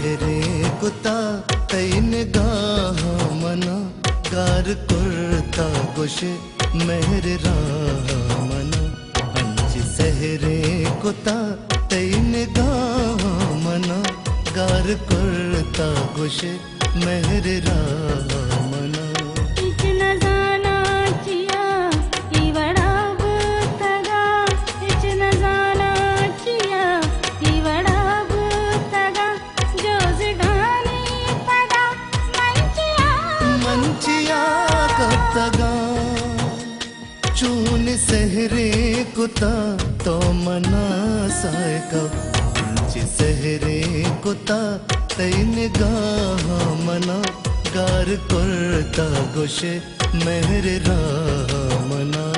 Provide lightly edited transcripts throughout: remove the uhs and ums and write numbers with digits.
सहरे कुता तैन गाह मना गार कुर्ता गोशे मेहर रामना अंच सहरे कुता तैन गाह मना गार कुर्ता गोशे मेहर रामना चून सहरे कुता तो मना सायका इंच सहरे कुता तैन गाह मना गार कुर्ता गोशे मेहर रामना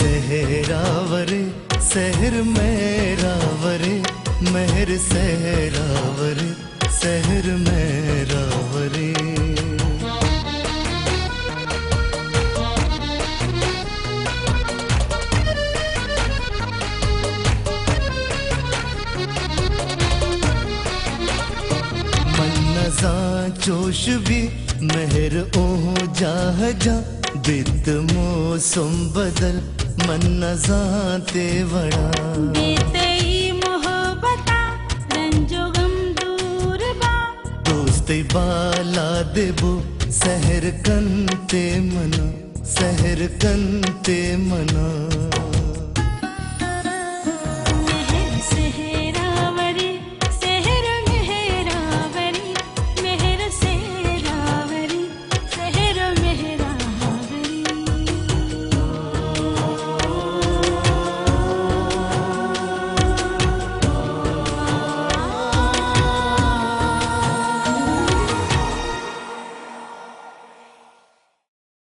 सहरावरे सहर मेरा वरे मेहर सहरावरे सहर मेरा वरे मनजा जोश भी मेहर ओह जाह जा बित मौसम बदल मन्नजा ते वड़ा बेतई मोहब्बता रंजो गम दूर बा दोस्ती बाला देबो सहर कंते मना सहर कंते मना